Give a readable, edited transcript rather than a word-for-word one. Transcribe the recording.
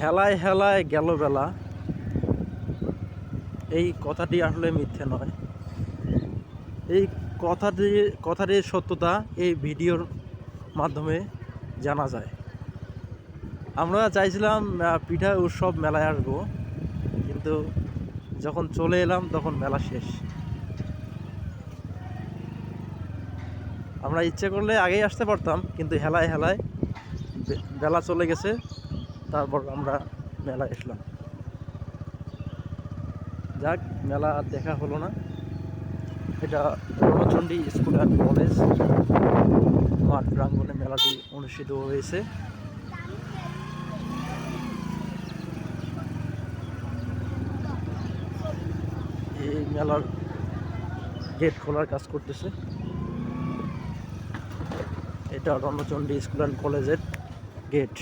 হেলায় হেলায় গেল বেলা, এই কথাটি আসলে মিথ্যে নয়। এই কথাটির সত্যতা এই ভিডিওর মাধ্যমে জানা যায়। আমরা চাইছিলাম পিঠা উৎসব মেলায় আসবো, কিন্তু যখন চলে এলাম তখন মেলা শেষ। আমরা ইচ্ছে করলে আগেই আসতে পারতাম, কিন্তু হেলায় হেলায় বেলা চলে গেছে, তারপর আমরা মেলায় আসলাম। যাক, মেলা আর দেখা হলো না। এটা রণচণ্ডী স্কুল অ্যান্ড কলেজ মাঠ প্রাঙ্গণে মেলাটি অনুষ্ঠিত হয়েছে। এই মেলার গেট খোলার কাজ করতেছে। এটা রণচণ্ডী স্কুল অ্যান্ড কলেজের গেট।